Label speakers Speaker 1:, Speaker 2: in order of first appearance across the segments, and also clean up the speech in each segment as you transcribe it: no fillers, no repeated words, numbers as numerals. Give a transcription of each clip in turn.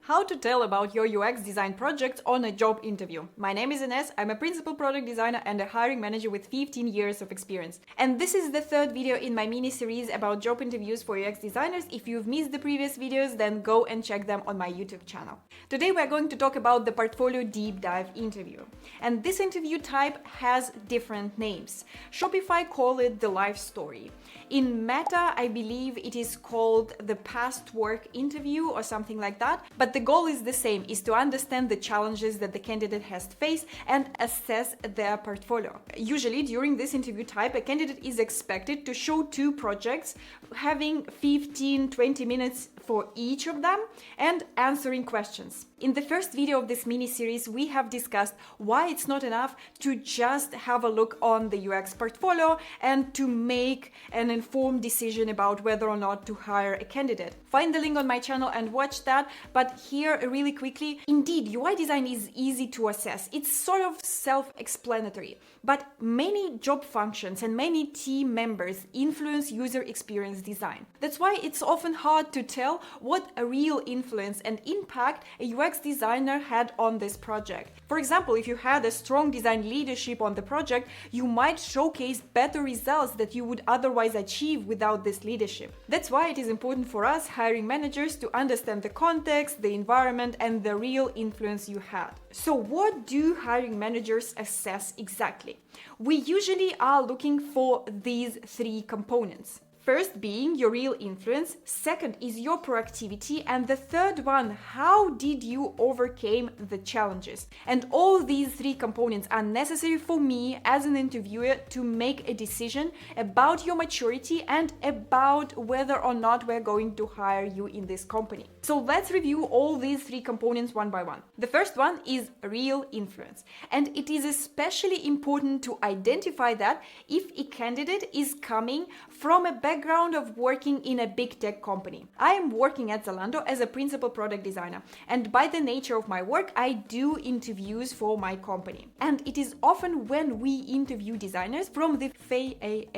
Speaker 1: How to tell about your UX design project on a job interview. My name is Ines, I'm a principal product designer and a hiring manager with 15 years of experience. And this is the third video in my mini-series about job interviews for UX designers. If you've missed the previous videos, then go and check them on my YouTube channel. Today we're going to talk about the portfolio deep dive interview. And this interview type has different names. Shopify call it the life story. In Meta, I believe it is called the past work interview or something like that. But the goal is the same, is to understand the challenges that the candidate has faced and assess their portfolio. Usually during this interview type, a candidate is expected to show 2 projects, having 15-20 minutes for each of them and answering questions. In the first video of this mini-series, we have discussed why it's not enough to just have a look on the UX portfolio and to make an informed decision about whether or not to hire a candidate. Find the link on my channel and watch that. But here, really quickly, indeed, UI design is easy to assess. It's sort of self-explanatory, but many job functions and many team members influence user experience design. That's why it's often hard to tell what a real influence and impact a UX designer had on this project. For example, if you had a strong design leadership on the project, you might showcase better results that you would otherwise achieve without this leadership. That's why it is important for us hiring managers to understand the context, the environment, and the real influence you had. So what do hiring managers assess exactly? We usually are looking for these 3 components. First being your real influence, second is your proactivity, and the third one, how did you overcome the challenges? And all these 3 components are necessary for me as an interviewer to make a decision about your maturity and about whether or not we're going to hire you in this company. So let's review all these 3 components one by one. The first one is real influence, and it is especially important to identify that if a candidate is coming from a background of working in a big tech company. I am working at Zalando as a principal product designer, and by the nature of my work, I do interviews for my company. And it is often when we interview designers from the FANG,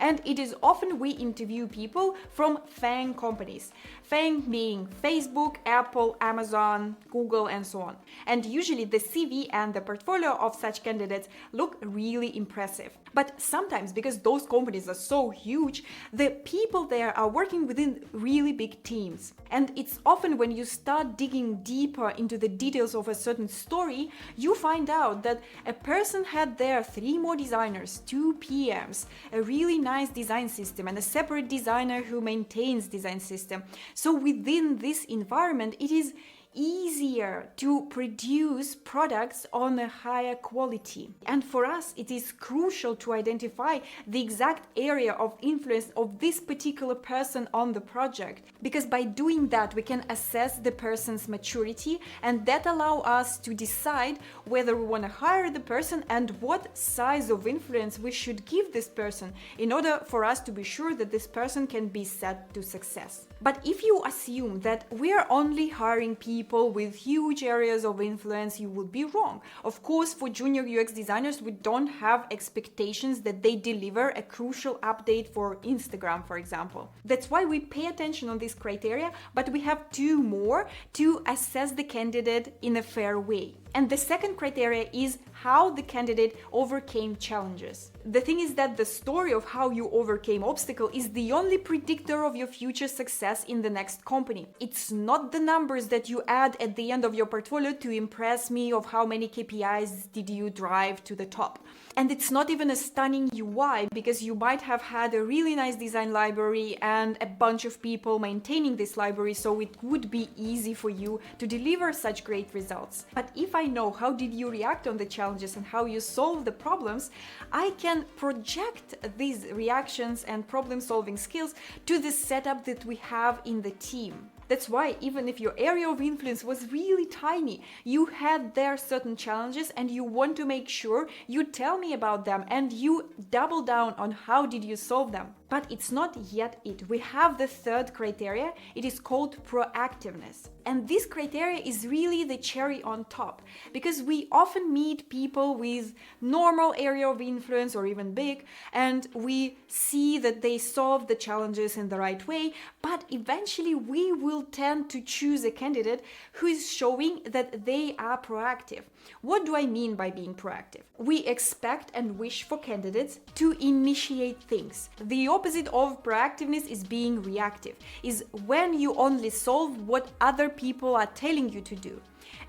Speaker 1: and it is often we interview people from FANG companies. FANG being Facebook, Apple, Amazon, Google, and so on. And usually the CV and the portfolio of such candidates look really impressive. But sometimes, because those companies are so huge, the people there are working within really big teams. And it's often when you start digging deeper into the details of a certain story, you find out that a person had there 3 more designers, 2 PMs, a really nice design system, and a separate designer who maintains design system. So within this environment, it is easier to produce products on a higher quality. And for us, it is crucial to identify the exact area of influence of this particular person on the project, because by doing that, we can assess the person's maturity, and that allow us to decide whether we want to hire the person and what size of influence we should give this person in order for us to be sure that this person can be set to success. But if you assume that we are only hiring people with huge areas of influence, you will be wrong. Of course, for junior UX designers, we don't have expectations that they deliver a crucial update for Instagram, for example. That's why we pay attention on this criteria, but we have 2 more to assess the candidate in a fair way. And the second criteria is how the candidate overcame challenges. The thing is that the story of how you overcame obstacle is the only predictor of your future success in the next company. It's not the numbers that you add at the end of your portfolio to impress me of how many KPIs did you drive to the top. And it's not even a stunning UI, because you might have had a really nice design library and a bunch of people maintaining this library, so it would be easy for you to deliver such great results. But if I know how did you react on the challenges and how you solve the problems, I can project these reactions and problem-solving skills to the setup that we have in the team. That's why even if your area of influence was really tiny, you had there certain challenges and you want to make sure you tell me about them and you double down on how did you solve them. But it's not yet it. We have the third criteria. It is called proactiveness. And this criteria is really the cherry on top, because we often meet people with normal area of influence or even big, and we see that they solve the challenges in the right way, but eventually we will tend to choose a candidate who is showing that they are proactive. What do I mean by being proactive? We expect and wish for candidates to initiate things. The opposite of proactiveness is being reactive, is when you only solve what other people are telling you to do.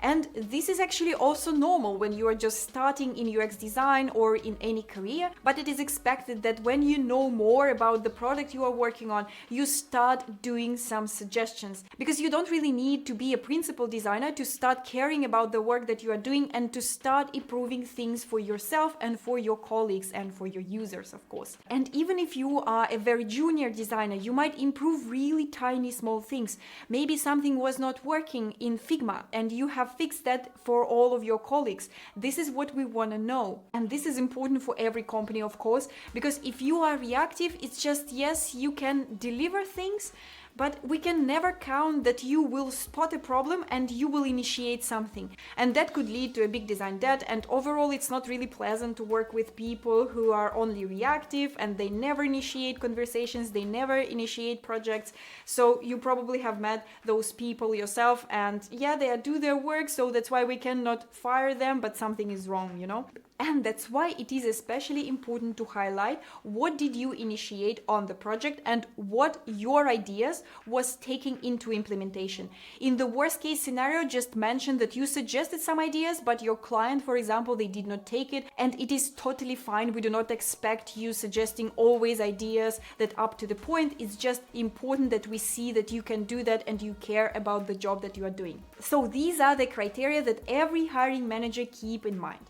Speaker 1: And this is actually also normal when you are just starting in UX design or in any career, but it is expected that when you know more about the product you are working on, you start doing some suggestions, because you don't really need to be a principal designer to start caring about the work that you are doing and to start improving things for yourself and for your colleagues and for your users, of course. And even if you are a very junior designer, you might improve really tiny small things. Maybe something was not working in Figma and you have fixed that for all of your colleagues. This is what we want to know. And this is important for every company, of course, because if you are reactive, it's just, yes, you can deliver things, but we can never count that you will spot a problem and you will initiate something. And that could lead to a big design debt. And overall, it's not really pleasant to work with people who are only reactive and they never initiate conversations, they never initiate projects. So you probably have met those people yourself, and yeah, they do their work, so that's why we cannot fire them, but something is wrong, you know? And that's why it is especially important to highlight what did you initiate on the project and what your ideas was taking into implementation. In the worst case scenario, just mention that you suggested some ideas, but your client, for example, they did not take it, and it is totally fine. We do not expect you suggesting always ideas that up to the point. It's just important that we see that you can do that and you care about the job that you are doing. So these are the criteria that every hiring manager keep in mind.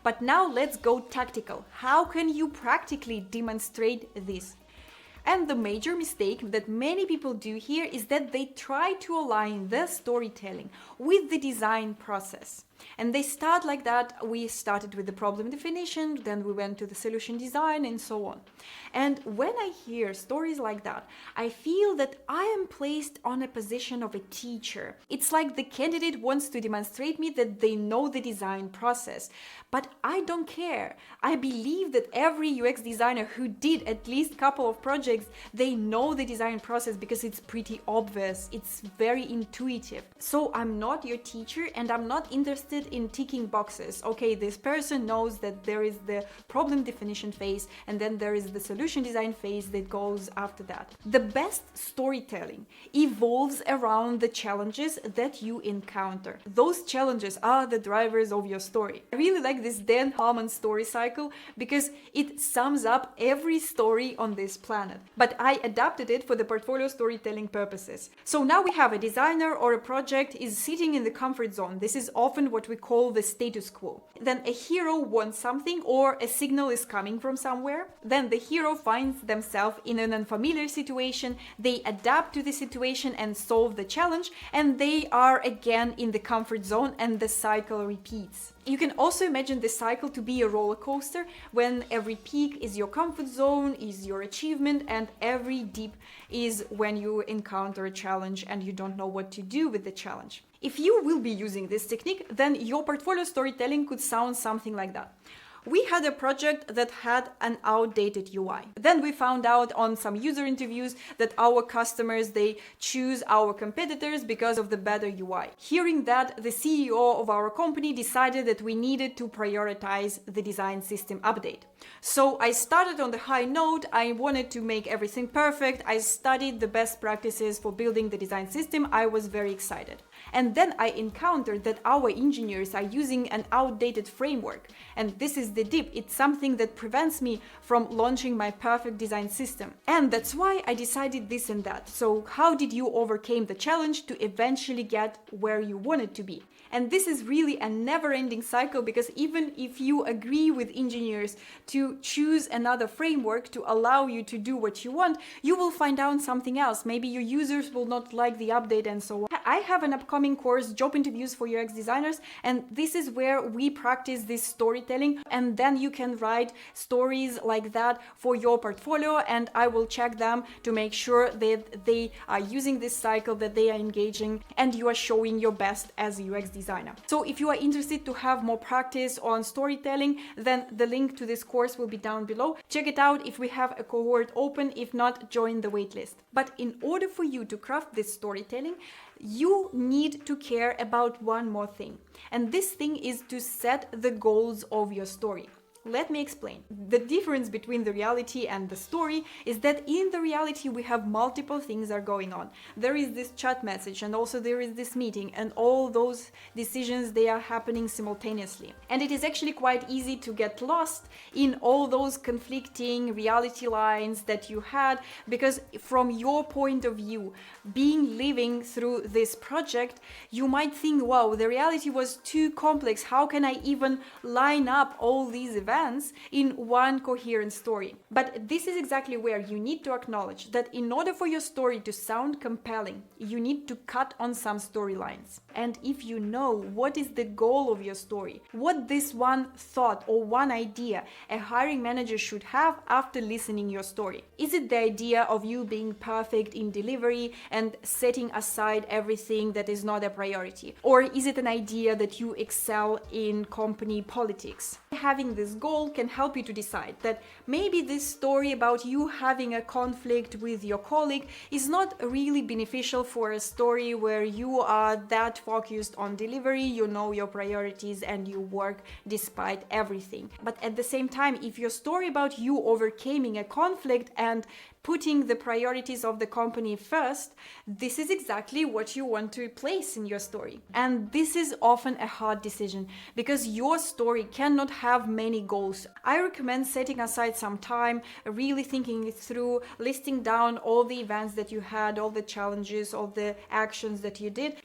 Speaker 1: But now let's go tactical. How can you practically demonstrate this? And the major mistake that many people do here is that they try to align the storytelling with the design process. And they start like that. We started with the problem definition, then we went to the solution design and so on. And when I hear stories like that, I feel that I am placed on a position of a teacher. It's like the candidate wants to demonstrate me that they know the design process, but I don't care. I believe that every UX designer who did at least a couple of projects, they know the design process because it's pretty obvious. It's very intuitive. So I'm not your teacher and I'm not interested in ticking boxes. Okay, this person knows that there is the problem definition phase and then there is the solution design phase that goes after that. The best storytelling evolves around the challenges that you encounter. Those challenges are the drivers of your story. I really like this Dan Harmon story cycle because it sums up every story on this planet. But I adapted it for the portfolio storytelling purposes. So now we have a designer or a project is sitting in the comfort zone. This is often what we call the status quo. Then a hero wants something or a signal is coming from somewhere. Then the hero finds themselves in an unfamiliar situation. They adapt to the situation and solve the challenge, and they are again in the comfort zone and the cycle repeats. You can also imagine the cycle to be a roller coaster when every peak is your comfort zone, is your achievement, and every dip is when you encounter a challenge and you don't know what to do with the challenge. If you will be using this technique, then your portfolio storytelling could sound something like that. We had a project that had an outdated UI. Then we found out on some user interviews that our customers, they choose our competitors because of the better UI. Hearing that, the CEO of our company decided that we needed to prioritize the design system update. So I started on the high note. I wanted to make everything perfect. I studied the best practices for building the design system. I was very excited. And then I encountered that our engineers are using an outdated framework. And this is the dip. It's something that prevents me from launching my perfect design system. And that's why I decided this and that. So how did you overcome the challenge to eventually get where you wanted to be? And this is really a never-ending cycle, because even if you agree with engineers to choose another framework to allow you to do what you want, you will find out something else. Maybe your users will not like the update and so on. I have an upcoming course, Job Interviews for UX Designers, and this is where we practice this storytelling, and then you can write stories like that for your portfolio, and I will check them to make sure that they are using this cycle, that they are engaging, and you are showing your best as a UX designer. So if you are interested to have more practice on storytelling, then the link to this course will be down below. Check it out if we have a cohort open. If not, join the waitlist. But in order for you to craft this storytelling, you need to care about one more thing. And this thing is to set the goals of your story. Let me explain. The difference between the reality and the story is that in the reality we have multiple things are going on. There is this chat message, and also there is this meeting, and all those decisions, they are happening simultaneously. And it is actually quite easy to get lost in all those conflicting reality lines that you had, because from your point of view, living through this project, you might think, wow, the reality was too complex. How can I even line up all these events in one coherent story? But this is exactly where you need to acknowledge that in order for your story to sound compelling, you need to cut on some storylines. And if you know what is the goal of your story, what this one thought or one idea a hiring manager should have after listening your story, is it the idea of you being perfect in delivery and setting aside everything that is not a priority? Or is it an idea that you excel in company politics? Having this goal can help you to decide that maybe this story about you having a conflict with your colleague is not really beneficial for a story where you are that focused on delivery, you know your priorities, and you work despite everything. But at the same time, if your story about you overcoming a conflict and putting the priorities of the company first, this is exactly what you want to place in your story. And this is often a hard decision because your story cannot have many goals. I recommend setting aside some time, really thinking it through, listing down all the events that you had, all the challenges, all the actions that you did,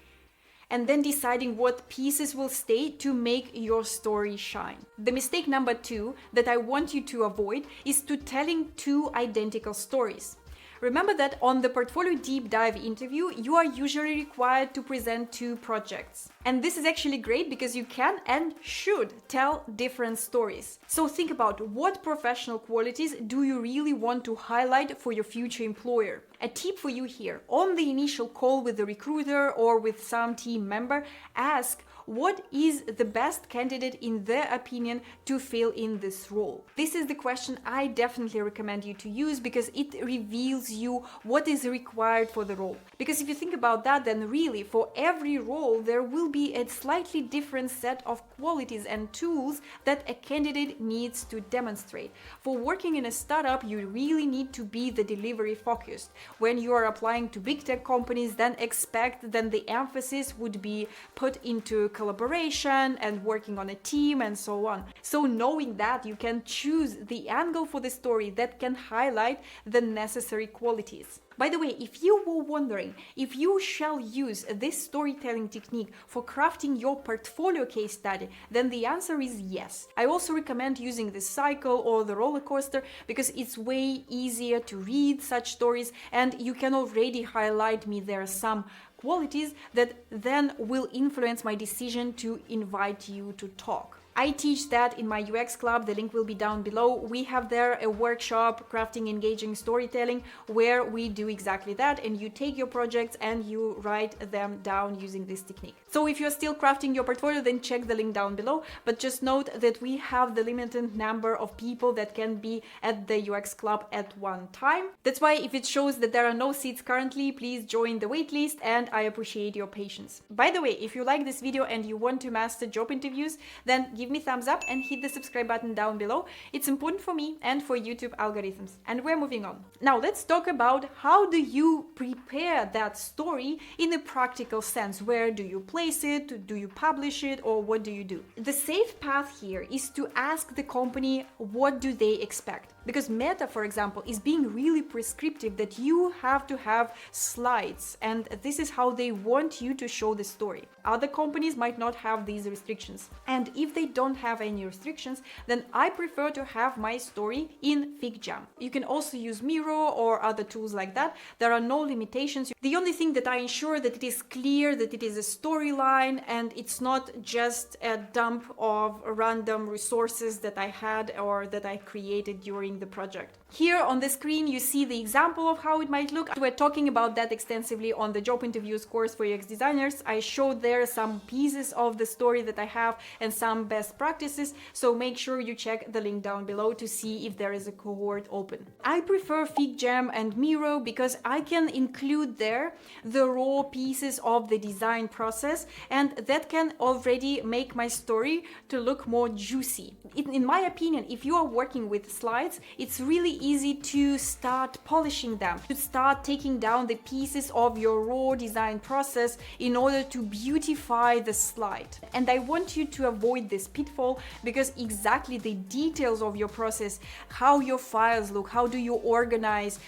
Speaker 1: and then deciding what pieces will stay to make your story shine. The mistake number 2 that I want you to avoid is to telling two identical stories. Remember that on the portfolio deep dive interview, you are usually required to present 2 projects. And this is actually great because you can and should tell different stories. So think about what professional qualities do you really want to highlight for your future employer. A tip for you here: on the initial call with the recruiter or with some team member, ask what is the best candidate in their opinion to fill in this role. This is the question I definitely recommend you to use because it reveals you what is required for the role. Because if you think about that, then really for every role there will be a slightly different set of qualities and tools that a candidate needs to demonstrate. For working in a startup, you really need to be the delivery focused. When you are applying to big tech companies, then the emphasis would be put into collaboration and working on a team and so on. So knowing that, you can choose the angle for the story that can highlight the necessary qualities. By the way, if you were wondering if you shall use this storytelling technique for crafting your portfolio case study, then the answer is yes. I also recommend using the cycle or the roller coaster because it's way easier to read such stories, and you can already highlight me there some qualities that then will influence my decision to invite you to talk. I teach that in my UX club. The link will be down below. We have there a workshop, Crafting Engaging Storytelling, where we do exactly that, and you take your projects and you write them down using this technique. So if you're still crafting your portfolio, then check the link down below, but just note that we have the limited number of people that can be at the UX club at one time. That's why if it shows that there are no seats currently, please join the waitlist, and I appreciate your patience. By the way, if you like this video and you want to master job interviews, then give me thumbs up and hit the subscribe button down below. It's important for me and for YouTube algorithms. And we're moving on. Now let's talk about how do you prepare that story in a practical sense. Where do you place it? Do you publish it? Or what do you do? The safe path here is to ask the company what do they expect. Because Meta, for example, is being really prescriptive that you have to have slides, and this is how they want you to show the story. Other companies might not have these restrictions. And if they don't have any restrictions, then I prefer to have my story in FigJam. You can also use Miro or other tools like that. There are no limitations. The only thing that I ensure that it is clear, that it is a storyline, and it's not just a dump of random resources that I had or that I created during the project. Here on the screen you see the example of how it might look. We're talking about that extensively on the job interviews course for UX designers. I showed there some pieces of the story that I have and some best practices, so make sure you check the link down below to see if there is a cohort open. I prefer FigJam and Miro because I can include there the raw pieces of the design process, and that can already make my story to look more juicy. In my opinion, if you are working with slides, it's really easy to start polishing them, to start taking down the pieces of your raw design process in order to beautify the slide. And I want you to avoid this pitfall, because exactly the details of your process, how your files look, how do you organize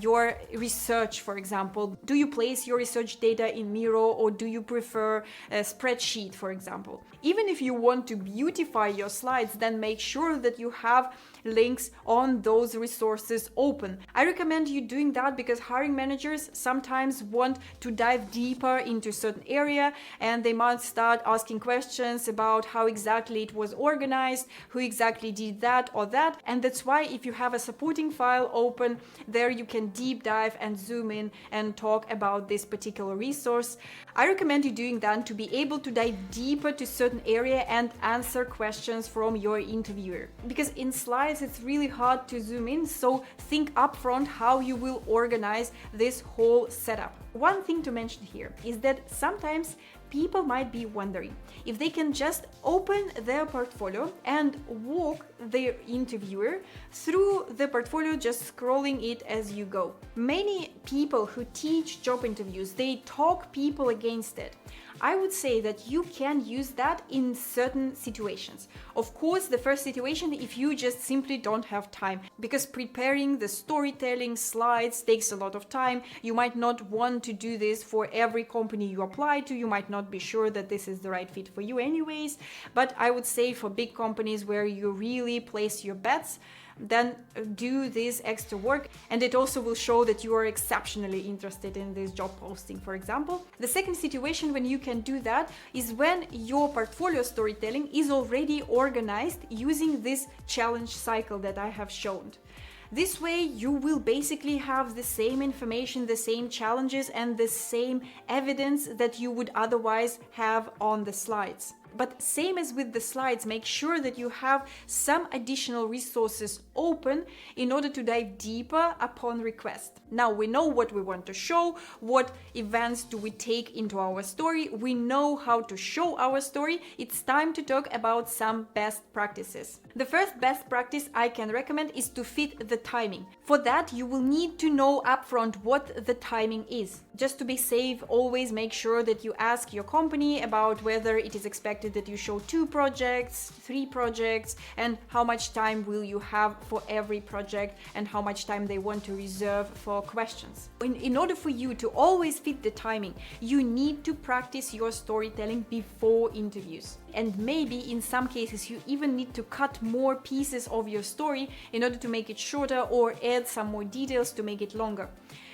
Speaker 1: your research, for example. Do you place your research data in Miro, or do you prefer a spreadsheet, for example? Even if you want to beautify your slides, then make sure that you have links on those resources open. I recommend you doing that because hiring managers sometimes want to dive deeper into a certain area, and they might start asking questions about how exactly it was organized, who exactly did that or that. And that's why if you have a supporting file open, there you can deep dive and zoom in and talk about this particular resource. I recommend you doing that to be able to dive deeper to certain area and answer questions from your interviewer. Because in slides it's really hard to zoom in, so think upfront how you will organize this whole setup. One thing to mention here is that sometimes people might be wondering if they can just open their portfolio and walk their interviewer through the portfolio, just scrolling it as you go. Many people who teach job interviews, they talk people against it. I would say that you can use that in certain situations. Of course, the first situation, if you just simply don't have time, because preparing the storytelling slides takes a lot of time. You might not want to do this for every company you apply to. You might not be sure that this is the right fit for you anyways. But I would say for big companies where you really place your bets, then do this extra work, and it also will show that you are exceptionally interested in this job posting, for example. The second situation when you can do that is when your portfolio storytelling is already organized using this challenge cycle that I have shown. This way you will basically have the same information, the same challenges, and the same evidence that you would otherwise have on the slides. But same as with the slides, make sure that you have some additional resources open in order to dive deeper upon request. Now we know what we want to show, what events do we take into our story, we know how to show our story. It's time to talk about some best practices. The first best practice I can recommend is to fit the timing. For that, you will need to know upfront what the timing is. Just to be safe, always make sure that you ask your company about whether it is expected that you show 2 projects, 3 projects, and how much time will you have for every project, and how much time they want to reserve for questions. In order for you to always fit the timing, you need to practice your storytelling before interviews. And maybe in some cases you even need to cut more pieces of your story in order to make it shorter, or add some more details to make it longer.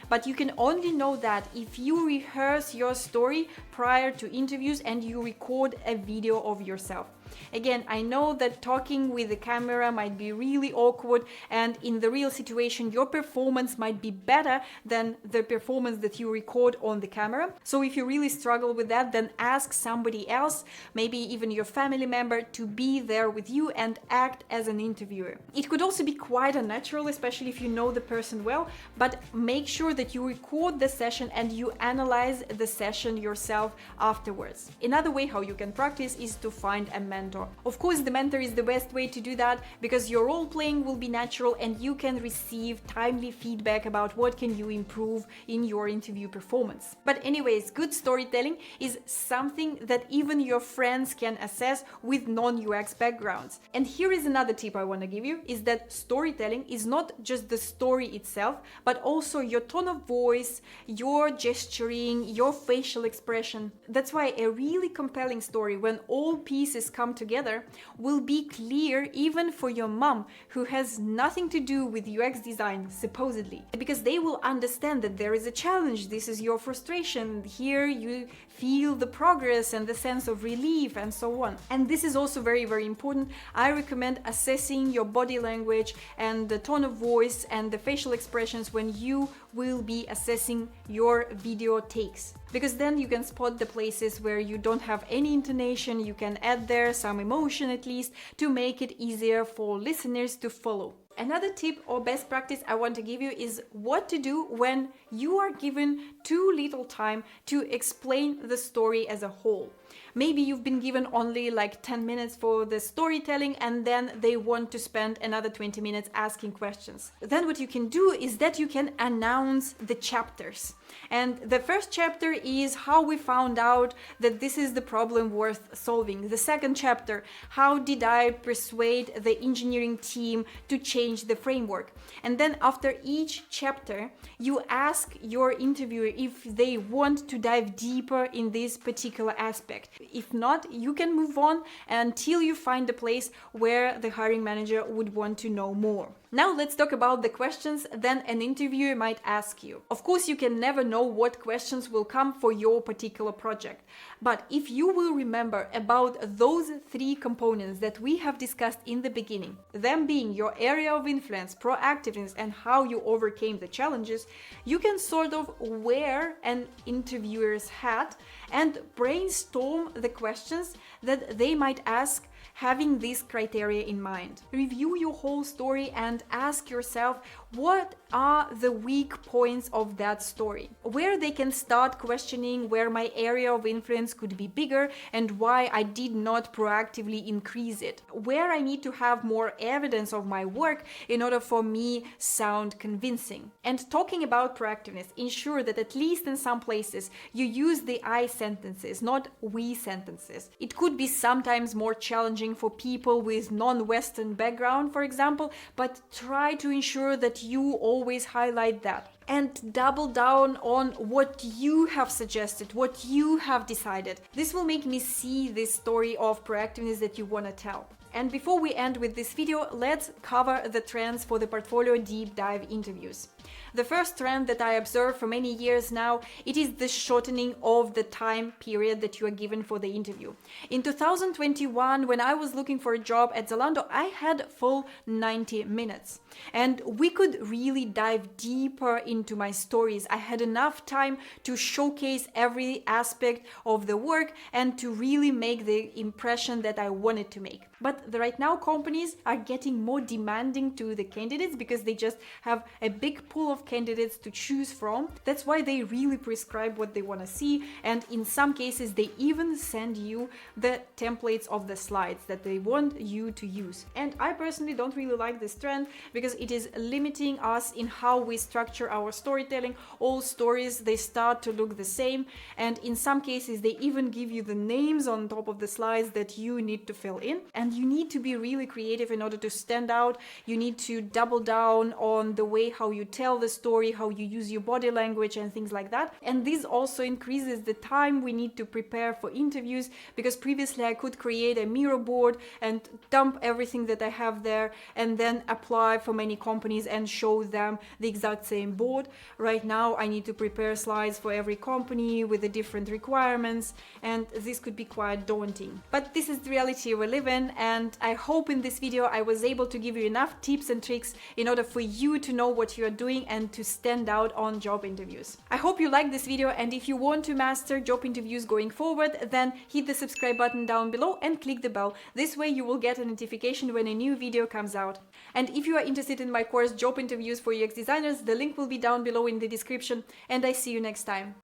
Speaker 1: But you can only know that if you rehearse your story prior to interviews and you record a video of yourself. Again, I know that talking with the camera might be really awkward, and in the real situation your performance might be better than the performance that you record on the camera. So if you really struggle with that, then ask somebody else, maybe even your family member, to be there with you and act as an interviewer. It could also be quite unnatural, especially if you know the person well, but make sure that you record the session and you analyze the session yourself afterwards. Another way how you can practice is to find a mentor. mentor. Of course, the mentor is the best way to do that because your role playing will be natural and you can receive timely feedback about what can you improve in your interview performance. But anyways, good storytelling is something that even your friends can assess with non-UX backgrounds. And here is another tip I want to give you, is that storytelling is not just the story itself, but also your tone of voice, your gesturing, your facial expression. That's why a really compelling story, when all pieces come together, will be clear even for your mom, who has nothing to do with UX design, supposedly, because they will understand that there is a challenge, this is your frustration, here you feel the progress and the sense of relief and so on. And this is also very, very important. I recommend assessing your body language and the tone of voice and the facial expressions when you will be assessing your video takes, because then you can spot the places where you don't have any intonation. You can add there some emotion at least to make it easier for listeners to follow. Another tip or best practice I want to give you is what to do when you are given too little time to explain the story as a whole. Maybe you've been given only like 10 minutes for the storytelling and then they want to spend another 20 minutes asking questions. Then what you can do is that you can announce the chapters. And the first chapter is how we found out that this is the problem worth solving. The second chapter, how did I persuade the engineering team to change the framework? And then after each chapter, you ask your interviewer if they want to dive deeper in this particular aspect. If not, you can move on until you find a place where the hiring manager would want to know more. Now let's talk about the questions that an interviewer might ask you. Of course, you can never know what questions will come for your particular project. But if you will remember about those three components that we have discussed in the beginning, them being your area of influence, proactiveness, and how you overcame the challenges, you can sort of wear an interviewer's hat and brainstorm the questions that they might ask having these criteria in mind. Review your whole story and ask yourself what are the weak points of that story, where they can start questioning where my area of influence could be bigger and why I did not proactively increase it, where I need to have more evidence of my work in order for me sound convincing. And talking about proactiveness, ensure that at least in some places you use the I sentences, not we sentences. It could be sometimes more challenging for people with non-Western background, for example, but try to ensure that you always highlight that and double down on what you have suggested, what you have decided. This will make me see this story of proactiveness that you want to tell. And before we end with this video, let's cover the trends for the portfolio deep dive interviews. The first trend that I observe for many years now, it is the shortening of the time period that you are given for the interview. In 2021, when I was looking for a job at Zalando, I had full 90 minutes. And we could really dive deeper into my stories. I had enough time to showcase every aspect of the work and to really make the impression that I wanted to make. But right now, companies are getting more demanding to the candidates because they just have a big pool of candidates to choose from. That's why they really prescribe what they want to see. And in some cases, they even send you the templates of the slides that they want you to use. And I personally don't really like this trend because it is limiting us in how we structure our storytelling. All stories, they start to look the same. And in some cases, they even give you the names on top of the slides that you need to fill in. And you need to be really creative in order to stand out. You need to double down on the way how you tell the story, how you use your body language and things like that. And this also increases the time we need to prepare for interviews, because previously I could create a Miro board and dump everything that I have there and then apply for many companies and show them the exact same board. Right now I need to prepare slides for every company with the different requirements, and this could be quite daunting. But this is the reality we live in, and I hope in this video I was able to give you enough tips and tricks in order for you to know what you are doing and to stand out on job interviews. I hope you liked this video, and if you want to master job interviews going forward, then hit the subscribe button down below and click the bell. This way you will get a notification when a new video comes out. And if you are interested in my course Job Interviews for UX Designers, the link will be down below in the description, and I see you next time.